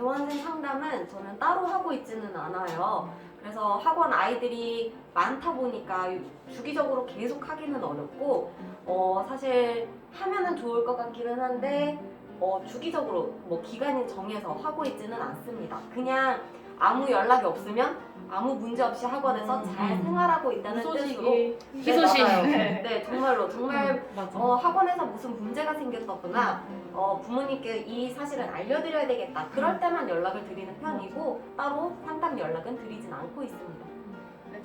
재원생 상담은 저는 따로 하고 있지는 않아요. 그래서 학원 아이들이 많다 보니까 주기적으로 계속 하기는 어렵고 사실 하면은 좋을 것 같기는 한데 주기적으로 뭐 기간이 정해서 하고 있지는 않습니다. 그냥 아무 연락이 없으면 아무 문제 없이 학원에서 잘 생활하고 있다는 뜻으로 희소식. 네, 정말로 정말 맞아. 학원에서 무슨 문제가 생겼더구나 부모님께 이 사실은 알려드려야 되겠다 그럴 때만 연락을 드리는 편이고 따로 상담 연락은 드리진 않고 있습니다.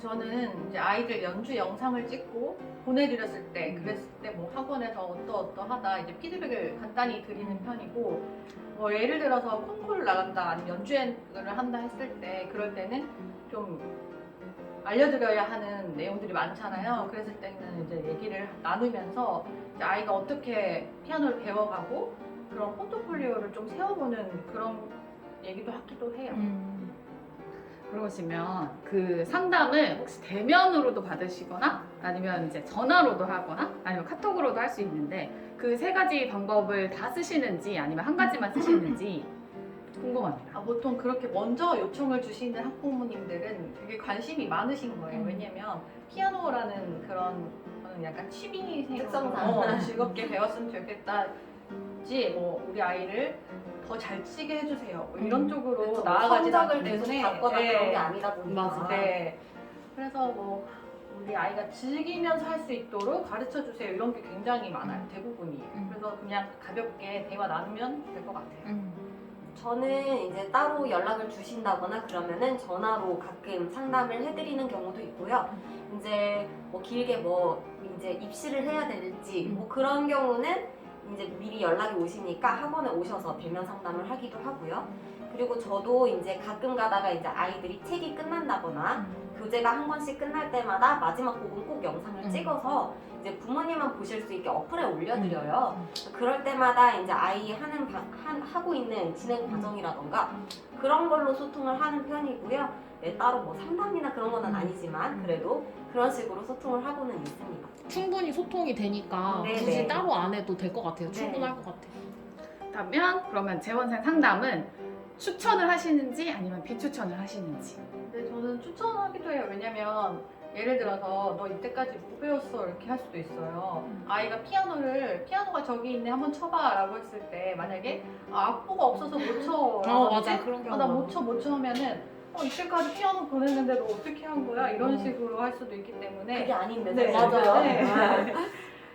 저는 이제 아이들 연주 영상을 찍고 보내드렸을 때 그랬을 때 뭐 학원에서 어떠하다 이제 피드백을 간단히 드리는 편이고 뭐 예를 들어서 콩쿠르를 나간다 아니면 연주회를 한다 했을 때 그럴 때는 좀 알려드려야 하는 내용들이 많잖아요. 그랬을 때는 이제 얘기를 나누면서 이제 아이가 어떻게 피아노를 배워가고 그런 포트폴리오를 좀 세워보는 그런 얘기도 하기도 해요. 그러시면 그 상담을 혹시 대면으로도 받으시거나 아니면 이제 전화로도 하거나 아니면 카톡으로도 할 수 있는데 그 세 가지 방법을 다 쓰시는지 아니면 한 가지만 쓰시는지 궁금합니다. 보통 그렇게 먼저 요청을 주시는 학부모님들은 되게 관심이 많으신 거예요. 왜냐면 피아노라는 그런 거는 약간 취미생으로 특성상. 즐겁게 배웠으면 좋겠다지 뭐 우리 아이를 더 잘 치게 해주세요. 뭐 이런 쪽으로 그렇죠. 나아가지 성적을 않기 계속 때문에 받거나 네. 그런 게 아니다 보니까 맞아. 네. 그래서 뭐 우리 아이가 즐기면서 할 수 있도록 가르쳐 주세요. 이런 게 굉장히 많아요. 대부분이. 그래서 그냥 가볍게 대화 나누면 될 것 같아요. 저는 이제 따로 연락을 주신다거나 그러면은 전화로 가끔 상담을 해드리는 경우도 있고요. 이제 뭐 길게 뭐 이제 입시를 해야 될지 뭐 그런 경우는 이제 미리 연락이 오시니까 학원에 오셔서 대면 상담을 하기도 하고요. 그리고 저도 이제 가끔 가다가 이제 아이들이 책이 끝난다거나 교재가 한 권씩 끝날 때마다 마지막 곡은 꼭 영상을 찍어서 이제 부모님만 보실 수 있게 어플에 올려드려요. 그럴 때마다 이제 아이 하고 있는 진행 과정이라던가 그런 걸로 소통을 하는 편이고요. 네, 따로 뭐 상담이나 그런 거는 아니지만 그래도 그런 식으로 소통을 하고는 있습니다. 충분히 소통이 되니까 네, 굳이 네. 따로 안 해도 될 것 같아요. 네. 충분할 것 같아요. 그러면 재원생 상담은 추천을 하시는지 아니면 비추천을 하시는지. 근데 저는 추천하기도 해요. 왜냐면 예를 들어서 너 이때까지 못 배웠어 이렇게 할 수도 있어요. 아이가 피아노가 저기 있네 한번 쳐봐 라고 했을 때 만약에 악보가 없어서 못 쳐. 맞아. 그런 경우. 나 못 쳐 하면은 이때까지 피아노 보냈는데 너 어떻게 한 거야? 이런 식으로 할 수도 있기 때문에 그게 아닌데 네, 맞아요. 네.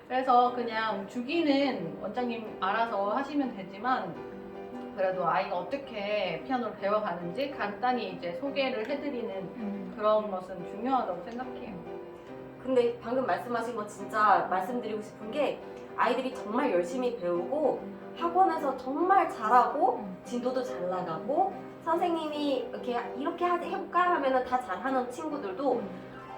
그래서 그냥 주기는 원장님 알아서 하시면 되지만 그래도 아이가 어떻게 피아노를 배워가는지 간단히 이제 소개를 해드리는 그런 것은 중요하다고 생각해요. 근데 방금 말씀하신 거 진짜 말씀드리고 싶은 게 아이들이 정말 열심히 배우고 학원에서 정말 잘하고 진도도 잘 나가고 선생님이 이렇게 해볼까 하면은 다 잘하는 친구들도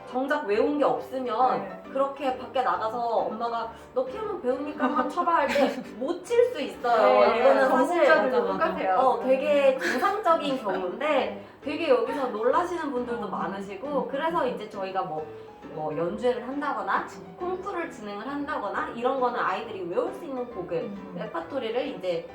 정작 외운 게 없으면 그렇게 밖에 나가서 엄마가 너 피아노 배우니까 한번 쳐봐 할 때 못 칠 수 있어요. 이거는 사실 전문가들도 똑같아요. 되게 정상적인 경우인데 되게 여기서 놀라시는 분들도 많으시고 그래서 이제 저희가 뭐 연주회를 한다거나 콩쿠르를 진행을 한다거나 이런 거는 아이들이 외울 수 있는 곡을 레퍼토리를 이제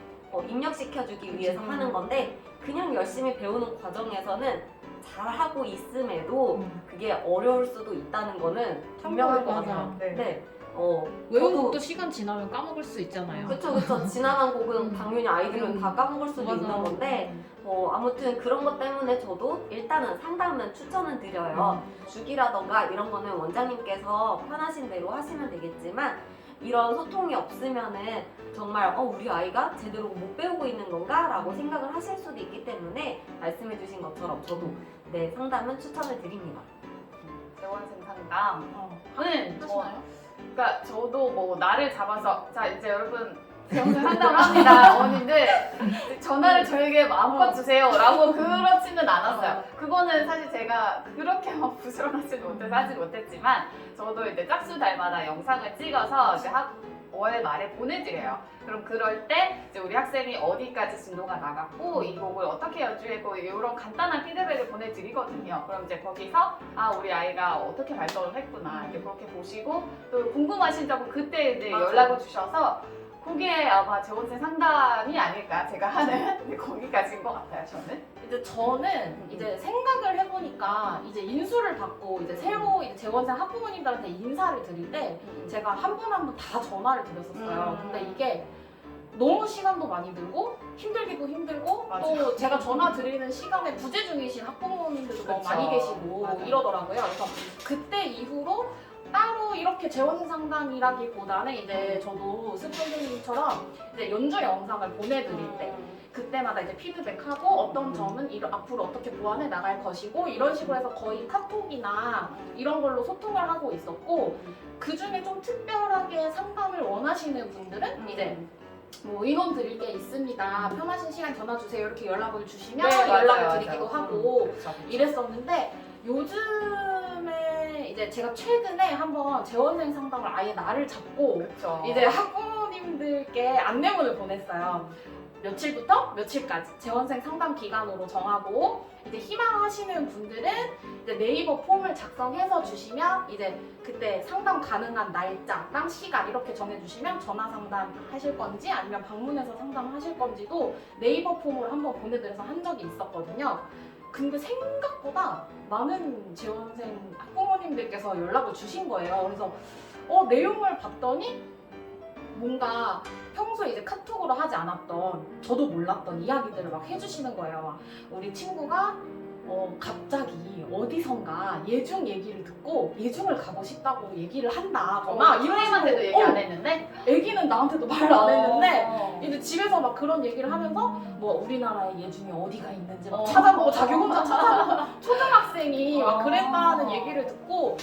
입력시켜주기 위해서 하는 건데 그냥 열심히 배우는 과정에서는 잘하고 있음에도 그게 어려울 수도 있다는 거는 분명한 것 맞아. 같아요. 네. 네. 외운 저도- 곡도 시간 지나면 까먹을 수 있잖아요. 그쵸. 지나간 곡은 당연히 아이들은 다 까먹을 수도 맞아. 있는 건데 아무튼 그런 것 때문에 저도 일단은 상담은 추천은 드려요. 주기라던가 이런 거는 원장님께서 편하신 대로 하시면 되겠지만 이런 소통이 없으면은 정말 우리 아이가 제대로 못 배우고 있는 건가? 라고 생각을 하실 수도 있기 때문에 말씀해 주신 것처럼 저도 네, 상담은 추천을 드립니다. 재원생 상담은 하시나요? 그러니까 저도 뭐 날을 잡아서 자 이제 여러분 재원생 상담을 합니다 어머님들 전화를 저에게 마음껏 주세요라고 그렇지는 않았어요. 그거는 사실 제가 그렇게 막 부지런하지 못해서 하지 못했지만 저도 이제 짝수 달마다 영상을 찍어서 이제 월 말에 보내드려요. 그럼 그럴 때 이제 우리 학생이 어디까지 진도가 나갔고 이 곡을 어떻게 연주했고 이런 간단한 피드백을 보내드리거든요. 그럼 이제 거기서 우리 아이가 어떻게 발전을 했구나 이렇게 그렇게 보시고 또 궁금하신 점은 그때 이제 맞아요. 연락을 주셔서 그게 아마 재원생 상담이 아닐까 제가 하는 거기까지인 것 같아요. 저는. 이제 저는 이제 생각을 해보니까 이제 인수를 받고 이제 새로 이제 재원생 학부모님들한테 인사를 드릴 때 제가 한 분 한 분 다 전화를 드렸었어요. 근데 이게 너무 시간도 많이 들고 힘들기도 힘들고 맞아. 또 제가 전화 드리는 시간에 부재 중이신 학부모님들도 너무 그쵸. 많이 계시고 맞아요. 이러더라고요. 그래서 그때 이후로 따로 이렇게 재원생 상담이라기보다는 이제 저도 습 선생님처럼 이제 연주 영상을 보내드릴 때 그때마다 이제 피드백하고 어떤 점은 앞으로 어떻게 보완해 나갈 것이고 이런 식으로 해서 거의 카톡이나 이런 걸로 소통을 하고 있었고 그 중에 좀 특별하게 상담을 원하시는 분들은 이제 뭐 인원 드릴 게 있습니다. 편하신 시간 전화 주세요. 이렇게 연락을 주시면 네, 맞아요, 연락을 맞아요. 드리기도 하고 그쵸. 이랬었는데 요즘에 이제 제가 최근에 한번 재원생 상담을 아예 날을 잡고 그쵸. 이제 학부모님들께 안내문을 보냈어요. 며칠부터 며칠까지 재원생 상담 기간으로 정하고 이제 희망하시는 분들은 이제 네이버 폼을 작성해서 주시면 이제 그때 상담 가능한 날짜랑 시간 이렇게 정해주시면 전화 상담 하실 건지 아니면 방문해서 상담하실 건지도 네이버 폼으로 한번 보내드려서 한 적이 있었거든요. 근데 생각보다 많은 재원생 학부모님들께서 연락을 주신 거예요. 그래서 내용을 봤더니 뭔가 평소에 이제 카톡으로 하지 않았던 저도 몰랐던 이야기들을 막 해주시는 거예요. 막 우리 친구가 갑자기 어디선가 예중 얘기를 듣고 예중을 가고 싶다고 얘기를 한다거나 이런 선생님한테도 얘기 안 했는데? 애기는 나한테도 말을 안 했는데 이제 집에서 막 그런 얘기를 하면서 뭐 우리나라의 예중이 어디가 있는지 막 찾아보고 자기 혼자 찾아보고 초등학생이 막 그랬다는 얘기를 듣고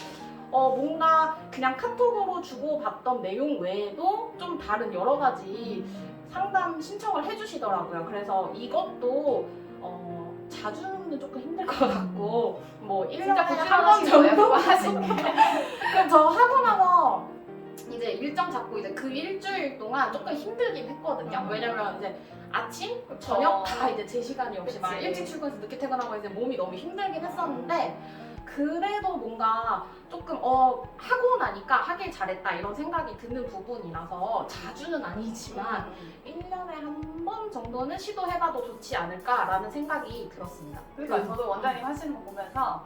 뭔가 그냥 카톡으로 주고받던 내용 외에도 좀 다른 여러 가지 상담 신청을 해주시더라고요. 그래서 이것도 자주는 조금 힘들 것 같고 뭐 1년에 진짜 한 번 부지런하신 거예요, 정도 그거 하신 게. 그럼 저 하고 나서 이제 일정 잡고 이제 그 일주일 동안 조금 힘들긴 했거든요. 왜냐면 이제 아침, 저녁 다 이제 제 시간이 없이 막 그치. 일찍 출근해서 늦게 퇴근하고 이제 몸이 너무 힘들긴 했었는데 그래도 뭔가 조금 하고 나니까 하길 잘했다 이런 생각이 드는 부분이라서 자주는 아니지만 1년에 한 번 정도는 시도해봐도 좋지 않을까라는 생각이 들었습니다. 그러니까 저도 원장님 하시는 거 보면서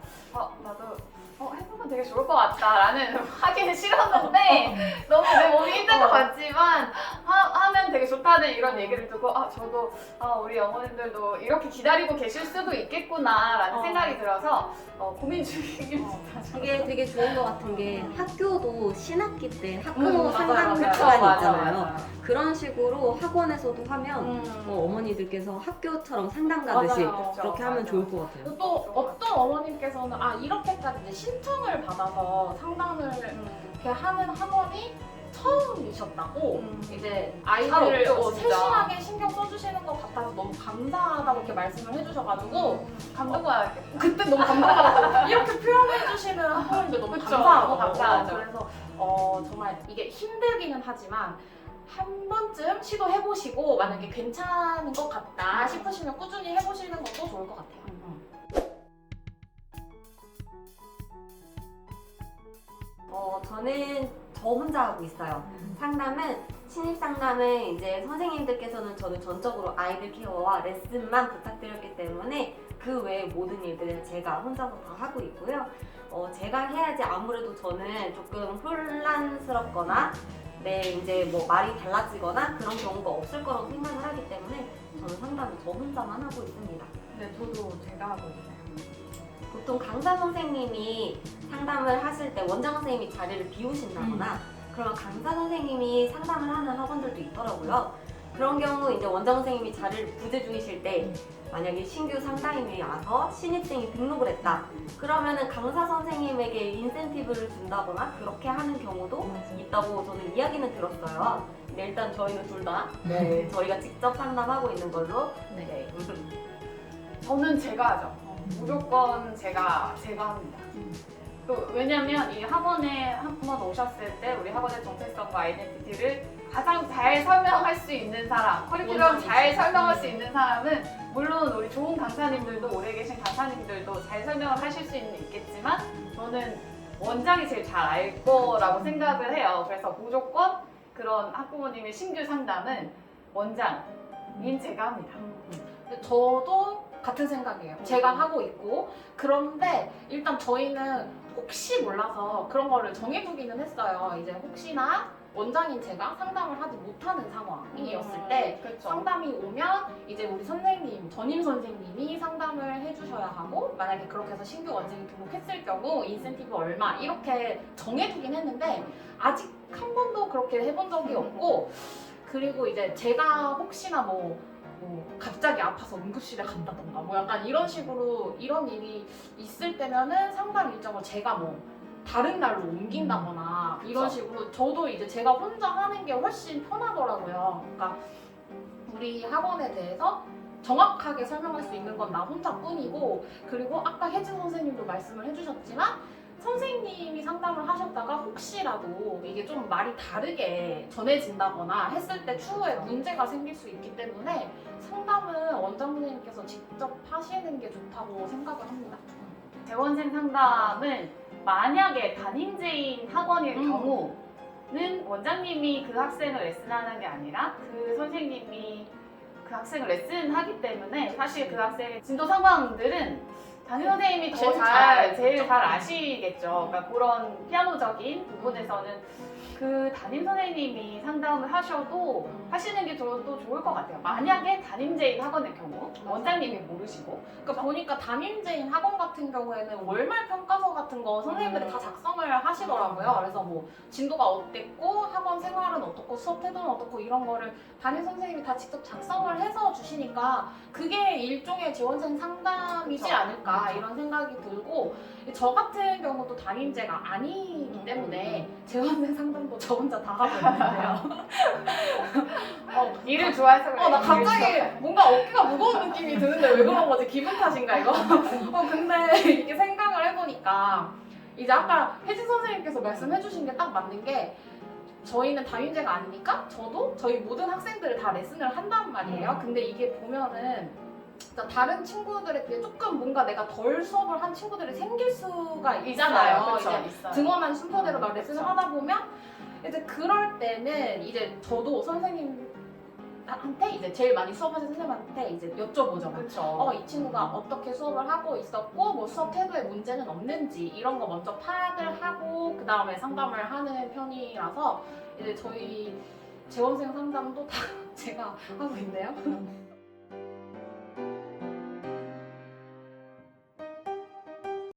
나도 해보면 되게 좋을 것 같다라는 하기는 싫었는데 너무 내 몸이 힘들 것 같지만 하면 되게 좋다는 이런 얘기를 듣고 저도 우리 어머님들도 이렇게 기다리고 계실 수도 있겠구나라는 생각이 들어서 고민 중입니다. 이게 되게 좋은 것 같은 게 학교도 신학기 때 학교 맞아요, 상담 맞아요. 시간이 있잖아요. 그런 식으로 학원에서도 하면 어머니들께서 학교처럼 상담 가듯이 맞아요. 그렇게 하면 좋을 것 같아요. 또 어떤 어머님께서는 이렇게까지 이제 신청을 받아서 상담을 이렇게 하는 학원이 처음이셨다고 이제 아이들을 잘 없죠, 진짜. 세심하게 신경 써주시는 것 같아서 너무 감사하다고 이렇게 말씀을 해주셔가지고 감동받았겠다. 그때 너무 감동받았고 이렇게 표현해주시는 학부모님들 너무 그쵸. 감사하고 너무 감사하죠. 그래서 정말 이게 힘들기는 하지만 한 번쯤 시도해보시고 만약에 괜찮은 것 같다 싶으시면 꾸준히 해보시는 것도 좋을 것 같아요. 저는 저 혼자 하고 있어요. 상담은 신입 상담은 이제 선생님들께서는 저는 전적으로 아이들 케어와 레슨만 부탁드렸기 때문에 그 외의 모든 일들은 제가 혼자서 다 하고 있고요. 제가 해야지 아무래도 저는 조금 혼란스럽거나 이제 뭐 말이 달라지거나 그런 경우가 없을 거라고 생각을 하기 때문에 저는 상담을 저 혼자만 하고 있습니다. 네, 저도 제가 하고 있어요. 보통 강사 선생님이 상담을 하실 때 원장 선생님이 자리를 비우신다거나 그러면 강사 선생님이 상담을 하는 학원들도 있더라고요. 그런 경우 이제 원장 선생님이 자리를 부재 중이실 때 만약에 신규 상담인이 와서 신입생이 등록을 했다. 그러면은 강사 선생님에게 인센티브를 준다거나 그렇게 하는 경우도 있다고 저는 이야기는 들었어요. 근데 일단 저희는 둘 다 저희가 직접 상담하고 있는 걸로 네. 저는 제가 하죠. 무조건 제가 합니다. 또 왜냐면 이 학원에 한 번 오셨을 때 우리 학원의 정체성과 아이덴티티를 가장 잘 설명할 수 있는 사람, 커리큘럼 잘 설명할 수 있는 사람은 물론 우리 좋은 강사님들도 오래 계신 강사님들도 잘 설명을 하실 수 있겠지만 저는 원장이 제일 잘 알 거라고 생각을 해요. 그래서 무조건 그런 학부모님의 신규 상담은 원장인 제가 합니다. 근데 저도 같은 생각이에요. 제가 하고 있고 그런데 일단 저희는 혹시 몰라서 그런 거를 정해두기는 했어요. 이제 혹시나 원장인 제가 상담을 하지 못하는 상황이었을 때 그렇죠. 상담이 오면 이제 우리 선생님, 전임 선생님이 상담을 해주셔야 하고 만약에 그렇게 해서 신규 원생이 등록했을 경우 인센티브 얼마 이렇게 정해두긴 했는데 아직 한 번도 그렇게 해본 적이 없고 그리고 이제 제가 혹시나 뭐 갑자기 아파서 응급실에 간다던가 뭐 약간 이런 식으로 이런 일이 있을 때면은 상담 일정을 제가 뭐 다른 날로 옮긴다거나 이런 식으로 저도 이제 제가 혼자 하는 게 훨씬 편하더라고요. 그러니까 우리 학원에 대해서 정확하게 설명할 수 있는 건 나 혼자뿐이고 그리고 아까 혜진 선생님도 말씀을 해주셨지만 선생님이 상담을 하셨다가 혹시라도 이게 좀 말이 다르게 전해진다거나 했을 때 추후에 문제가 생길 수 있기 때문에 상담은 원장 선생님께서 직접 하시는 게 좋다고 생각을 합니다. 재원생 상담은 만약에 담임제인 학원일 경우는 원장님이 그 학생을 레슨하는 게 아니라 그 선생님이 그 학생을 레슨하기 때문에 사실 그 학생의 진도 상황들은 담임 선생님이 제일 잘 아시겠죠. 그러니까 그런 피아노적인 부분에서는 그 담임 선생님이 상담을 하셔도 하시는 게 또 좋을 것 같아요. 만약에 담임제인 학원의 경우 원장님이 모르시고 그러니까 보니까 담임제인 학원 같은 경우에는 월말 평가서 같은 거 선생님들이 다 작성을 하시더라고요. 그래서 뭐 진도가 어땠고 학원 생활은 어떻고 수업 태도는 어떻고 이런 거를 담임 선생님이 다 직접 작성을 해서 주시니까 그게 일종의 지원생 상담이지 그쵸. 않을까 이런 생각이 들고 저 같은 경우도 담임제가 아니기 때문에 재원생 상담도 저 혼자 다 하고 있는데요. 일을 좋아해서 그래요. 나 갑자기 뭔가 어깨가 무거운 느낌이 드는데 왜 그런 거지? 기분 탓인가 이거? 근데 이렇게 생각을 해보니까 이제 아까 혜진 선생님께서 말씀해주신 게 딱 맞는 게 저희는 담임제가 아니니까 저도 저희 모든 학생들을 다 레슨을 한단 말이에요. 근데 이게 보면은 진짜 다른 친구들에 비해 조금 뭔가 내가 덜 수업을 한 친구들이 생길 수가 있잖아요. 그렇죠. 이제 있어요. 등원한 순서대로 막 그쵸. 레슨을 하다 보면 이제 그럴 때는 이제 저도 선생님한테 이제 제일 많이 수업하신 선생님한테 이제 여쭤보죠. 그렇죠. 이 친구가 어떻게 수업을 하고 있었고 뭐 수업 태도에 문제는 없는지 이런 거 먼저 파악을 하고 그 다음에 상담을 하는 편이라서 이제 저희 재원생 상담도 다 제가 하고 있네요.